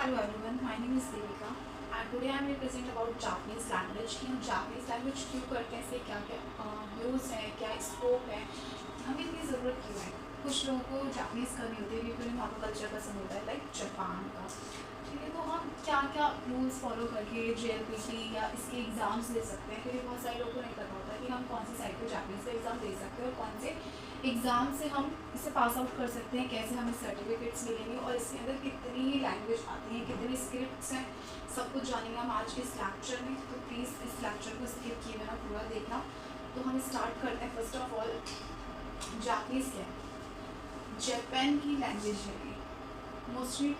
Hello everyone, my name is Devika and today I am represent about Japanese language कि हम Japanese language क्यों करते हैं, इससे क्या क्या यूज़ है, क्या स्कोप है, हमें इतनी ज़रूरत क्यों है। कुछ लोगों को जापनीज़ करनी होती है क्योंकि उन्हें वहाँ का कल्चर पसंद होता है, लाइक जापान का। ठीक है, तो हम क्या क्या रूल्स फॉलो करके JLPT या इसके एग्ज़ाम्स दे सकते हैं, क्योंकि बहुत सारे लोगों को नहीं पता होता कि हम कौन सी साइड पर जापनीज़ का एग्ज़ाम दे सकते हैं और कौन से एग्ज़ाम से हम इसे पास आउट कर सकते हैं, कैसे हमें सर्टिफिकेट्स मिलेंगे और इसके अंदर कितनी लैंग्वेज आती हैं, कितनी स्क्रिप्ट्स हैं, सब कुछ जानेंगे हम आज के इस लेक्चर में। तो प्लीज़ इस लेक्चर को स्किप किए बिना पूरा देखना। तो हम स्टार्ट करते हैं। फर्स्ट ऑफ ऑल, जापनीज़ क्या है? जापान की लैंग्वेज है ये, मोस्टली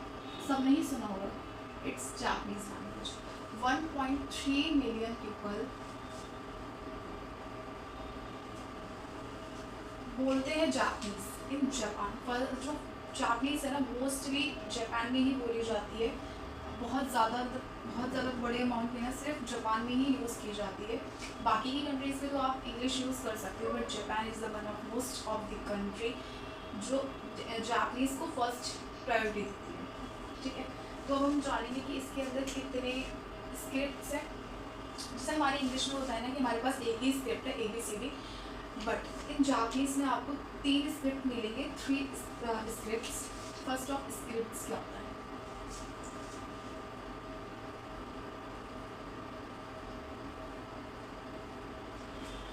सब नहीं सुना होगा। It's Japanese language. 1.3 million people बोलते हैं जापनीज़ इन जापान। पर जो जापनीज़ है ना, मोस्टली जापान में ही बोली जाती है। बहुत ज़्यादा बड़े अमाउंट में ना सिर्फ जापान में ही यूज़ की जाती है। बाकी की कंट्रीज़ में तो आप इंग्लिश यूज़ कर सकते हो, but Japan is the one of most of the country जो जापनीज़ को फर्स्ट प्रायोरिटी देती है। ठीक है, तो हम जानेंगे कि इसके अंदर कितने स्क्रिप्ट्स हैं। जैसे हमारे इंग्लिश में होता है ना कि हमारे पास एक ही स्क्रिप्ट है, ABCD, बट इन जापनीज़ में आपको 3 स्क्रिप्ट मिलेंगे, 3 स्क्रिप्ट्स। फर्स्ट ऑफ स्क्रिप्ट्स क्या होता है?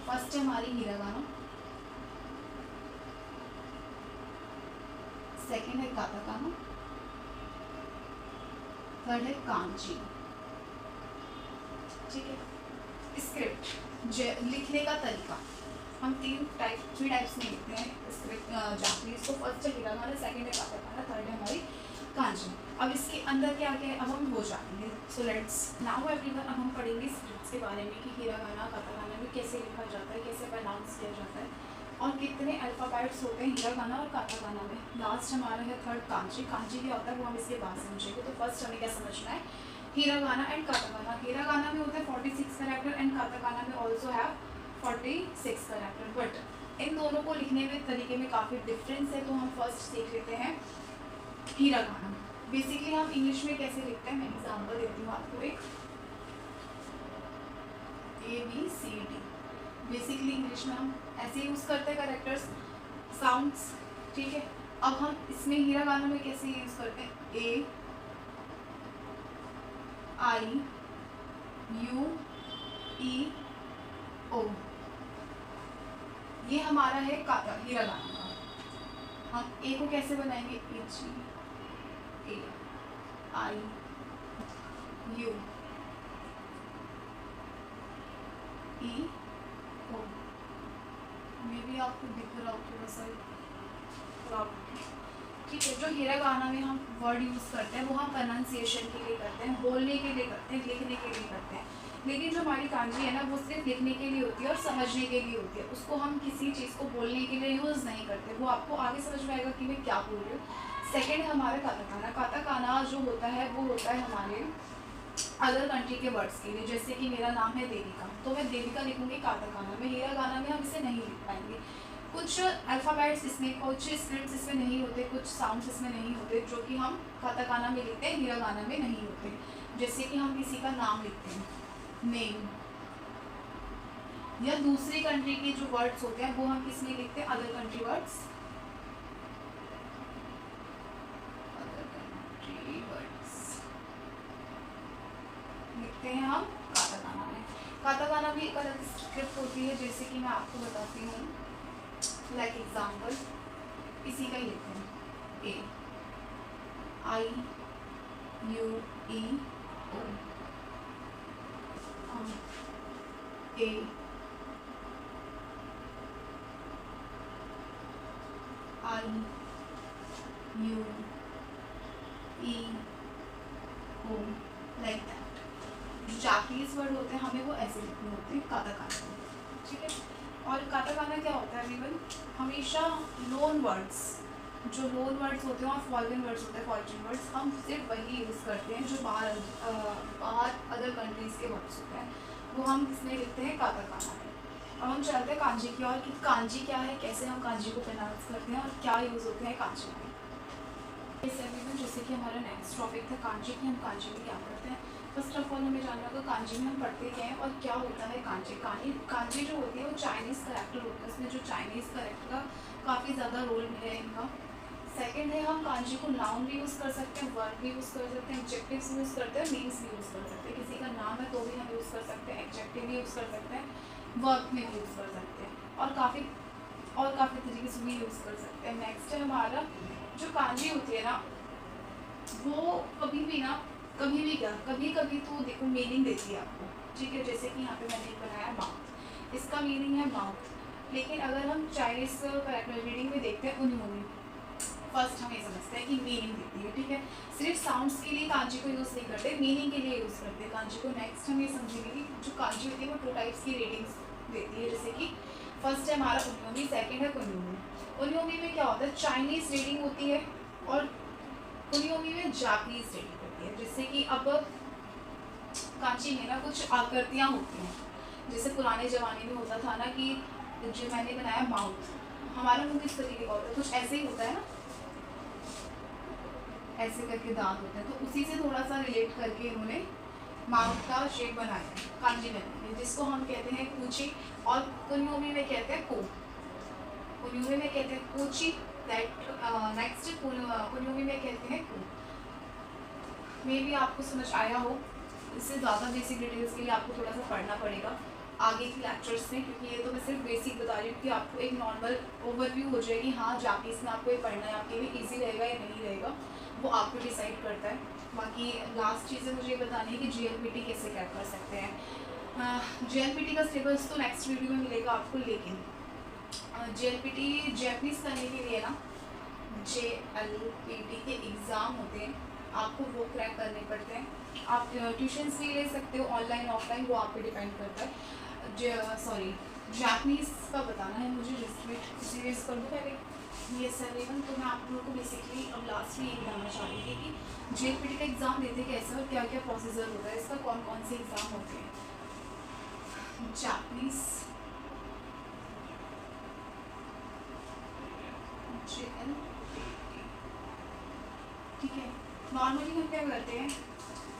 फर्स्ट है हमारी हिरागाना, सेकंड है काताकाना, थर्ड है कांची। ठीक है, स्क्रिप्ट लिखने का तरीका हम 3 टाइप्स में लिखते हैं स्क्रिप्ट जापनीज़ को। फर्स्ट है हिरागाना, सेकंड है काताकाना, थर्ड है हमारी कांची। अब इसके अंदर क्या क्या है अब हम वो जानेंगे। सो लेट्स नाउ एवरीवन, अब हम पढ़ेंगे स्क्रिप्ट्स के बारे में कि हिरागाना काताकाना में कैसे लिखा जाता है, कैसे प्रोनाउंस किया जाता है और कितने अल्फ़ाबेट्स होते हैं हिरागाना और काताकाना में। लास्ट हमारा है थर्ड कांची। कांची क्या होता है वो हम इसके बाद समझेंगे। तो फर्स्ट हमें क्या समझना है, हिरागाना एंड काताकाना। हिरागाना में होता है 46 कैरेक्टर एंड काताकाना में ऑल्सो है 46 कैरेक्टर, बट इन दोनों को लिखने में तरीके में काफ़ी डिफरेंस है। तो हम फर्स्ट सीख लेते हैं हिरागाना। बेसिकली हम इंग्लिश में कैसे लिखते हैं, मैं एग्जाम्पल देती हूँ आपको एक। ABCD बेसिकली इंग्लिश में हम ऐसे यूज़ करते हैं कैरेक्टर्स, साउंड्स। ठीक है, अब हम इसमें हिरागाना में कैसे यूज़ करते हैं, AIUEO, ये हमारा है हिरागाना का। हम ए को कैसे बनाएंगे, HAIUEO। मे भी आपको दिख रहा हो थोड़ा सा क्राउड। ठीक है, जो हिरागाना में हम वर्ड यूज़ करते हैं वो हम प्रोनाउंसिएशन के लिए करते हैं, बोलने के लिए करते हैं, लिखने के लिए करते हैं। लेकिन जो हमारी कांजी है ना वो सिर्फ लिखने के लिए होती है और समझने के लिए होती है। उसको हम किसी चीज़ को बोलने के लिए यूज़ नहीं करते, वो आपको आगे समझ में आएगा कि मैं क्या बोल रही हूँ। सेकेंड है हमारा काताकाना। काताकाना जो होता है वो होता है हमारे अदर कंट्री के वर्ड्स के लिए। जैसे कि मेरा नाम है देविका, तो मैं देविका लिखूंगी काताकाना में। हिरागाना में हम इसे नहीं लिख पाएंगे। कुछ अल्फ़ाबेट्स इसमें, कुछ स्क्रिप्ट्स इसमें नहीं होते, कुछ साउंड्स इसमें नहीं होते जो कि हम काताकाना में लिखते हैं, हिरागाना में नहीं होते। जैसे कि हम किसी का नाम लिखते हैं, नेम, या दूसरी कंट्री के जो वर्ड्स होते हैं वो हम किस में लिखते हैं, अदर कंट्री वर्ड्स। लिखते हैं हम काताकाना में। काताकाना भी एक अलग स्क्रिप्ट होती है, जैसे कि मैं आपको बताती हूँ। लाइक एग्जाम्पल इसी का ही लिखते हैं, AIUEO, AIUEO, लाइक दैट। जो जापनीज़ वर्ड होते हैं हमें वो ऐसे लिखने होते हैं काताकाना में। ठीक है, और काताकाना क्या होता है एवरीवन, हमेशा लोन वर्ड्स, जो लोन वर्ड्स होते हैं और फॉरेन वर्ड्स होते हैं, फॉरेन वर्ड्स, हम सिर्फ वही यूज़ करते हैं जो बाहर अदर कंट्रीज़ के वर्ड्स होते हैं, वो हम किसमें लिखते हैं, काताकाना में। अब हम चलते हैं कांजी की और कि कांजी क्या है, कैसे हम कांजी को प्रोनाउंस करते हैं और क्या यूज़ होते हैं कांजी में। इस में जैसे कि हमारा नेक्स्ट टॉपिक था कांजी की। हम कांजी में क्या करते हैं, फर्स्ट ऑफ ऑल हमें जानना होगा कांजी में हम पढ़ते क्या हैं और क्या होता है कांजी। कांजी जो होती है वो चाइनीज़ करेक्टर होता है, उसमें जो चाइनीज़ करेक्टर का काफ़ी ज़्यादा रोल है इनका। सेकंड है हम कांजी को नाउन भी यूज़ कर सकते हैं, वर्ब भी यूज़ कर सकते हैं, एडजेक्टिव्स भी यूज़ करते हैं, मीन्स भी यूज़ कर सकते हैं। किसी का नाम है तो भी हम यूज़ कर सकते हैं, एडजेक्टिव भी यूज़ कर सकते हैं, वर्ब में भी यूज़ कर सकते हैं और काफ़ी तरीके से भी यूज़ कर सकते हैं। नेक्स्ट है हमारा जो कांजी होती है ना, वो कभी भी ना, कभी भी क्या, कभी कभी तो देखो मीनिंग देती है आपको, ठीक है। जैसे कि यहाँ पे मैंने एक बनाया माउथ, इसका मीनिंग है माउथ। लेकिन अगर हम चाइनीज़ करेक्टर रीडिंग में देखते हैं उन्होंने फर्स्ट हम ये समझते हैं कि मीनिंग देती है, ठीक है। सिर्फ साउंड्स के लिए कांजी को यूज़ नहीं करते, मीनिंग के लिए यूज़ करते हैं कांजी को। नेक्स्ट हम ये समझेंगे कि जो कांजी होती है वो 2 टाइप्स की रीडिंग्स देती है। जैसे कि फर्स्ट है हमारा उन्योमी, सेकेंड है कुन्योमी। उन्योमी में क्या होता है, चाइनीज़ रीडिंग होती है और कुन्योमी में जापानीज़ रीडिंग होती है। जैसे कि अब कांची में ना कुछ आकृतियाँ होती हैं, जैसे पुराने ज़माने में होता था ना कि जो मैंने बनाया माउथ, हमारा मुंह किस तरीके का होता है, कुछ ऐसे ही होता है ना, ऐसे करके दांत होते हैं। तो उसी से थोड़ा सा रिलेट करके इन्होंने माउथ का शेप बनाया है कांजी में, जिसको हम कहते हैं कूची। और कुन्योमी में कहते हैं को, कुन्योमी में कहते हैं कूची। नेक्स्ट कुन्योमी में कहते हैं को। मे भी आपको समझ आया हो। इससे ज़्यादा बेसिक डिटेल्स के लिए आपको थोड़ा सा पढ़ना पड़ेगा आगे के लेक्चर्स में, क्योंकि ये तो मैं सिर्फ बेसिक बता रही हूँ कि आपको एक नॉर्मल ओवरव्यू हो जाएगी। हाँ, जापानीज़ में आपको ये पढ़ना है, आपके लिए ईजी रहेगा या नहीं रहेगा वो आपको डिसाइड करता है। बाकी लास्ट चीज़ें मुझे बतानी है कि GLPT कैसे क्रैक कर सकते हैं। GLPT का सिलेबस तो नेक्स्ट वीडियो में मिलेगा आपको, लेकिन GLPT जैपनीज़ करने के लिए ना JLPT के एग्ज़ाम होते हैं, आपको वो क्रैक करने पड़ते हैं। आप ट्यूशन्स भी ले सकते हो, ऑनलाइन ऑफलाइन, वो आप पे डिपेंड करता है। जापानीज़ का बताना है मुझे, रिवीज कर दूँ पहले ये 7 तो मैं आप लोगों को बेसिकली अब लास्ट में ये बताना चाह रही थी कि JLPT का एग्ज़ाम देते कैसे और क्या क्या प्रोसीजर होता है, इसका कौन कौन से एग्ज़ाम होते हैं। जापानीज़ ठीक है। नॉर्मली हम क्या करते हैं,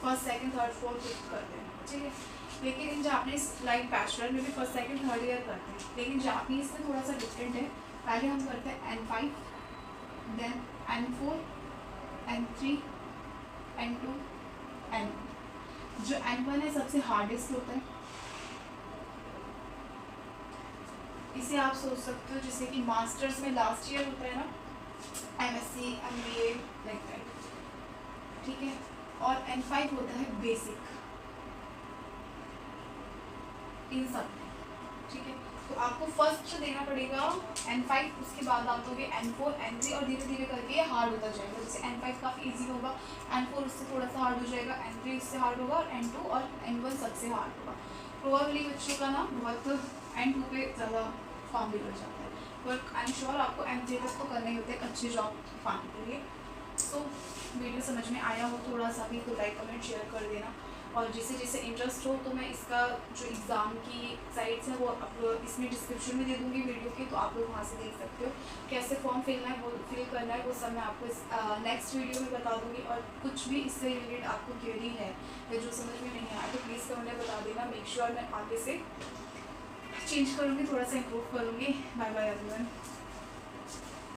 first second third fourth fifth करते हैं, ठीक है। लेकिन इन जापानीज़ लाइक बैचलर में भी फर्स्ट सेकंड थर्ड ईयर करते हैं, लेकिन जापानीज़ में थोड़ा सा डिफरेंट है। पहले हम करते हैं N5, then N4, N3, N2, N। जो N1 है सबसे हार्डेस्ट होता है। इसे आप सोच सकते हो जैसे कि मास्टर्स में लास्ट ईयर होता है ना, MSc MBA लाइक दैट, ठीक है। और N5 होता है बेसिक इन सब में, ठीक है। तो आपको फर्स्ट देना पड़ेगा N5, उसके बाद आप दोगे N4, N3 और धीरे धीरे करके ये हार्ड होता जाएगा। जैसे N5 काफ़ी इजी होगा, N4 उससे थोड़ा सा हार्ड हो जाएगा, N3 उससे हार्ड होगा और N2 और N1 सबसे हार्ड होगा। प्रोबेबली बच्चों का ना बहुत N2 पे ज़्यादा फॉर्म बिगड़ जाता है, बट आई एम श्योर आपको N3 तक तो करना ही होता है अच्छी जॉब पाने के लिए। सो वीडियो समझ में आया हो थोड़ा सा भी तो लाइक कमेंट शेयर कर देना, और जिसे जिसे इंटरेस्ट हो तो मैं इसका जो एग्ज़ाम की साइट्स है वो इसमें डिस्क्रिप्शन में दे दूँगी वीडियो के, तो आप लोग वहाँ से देख सकते हो कैसे फॉर्म फिल करना है, वो सब मैं आपको इस नेक्स्ट वीडियो में बता दूँगी। और कुछ भी इससे रिलेटेड आपको क्वेरी है या जो समझ में नहीं आया तो प्लीज़ कमेंट में बता देना, मेक श्योर मैं आगे से चेंज करूँगी, थोड़ा सा इम्प्रूव करूँगी। Bye bye everyone.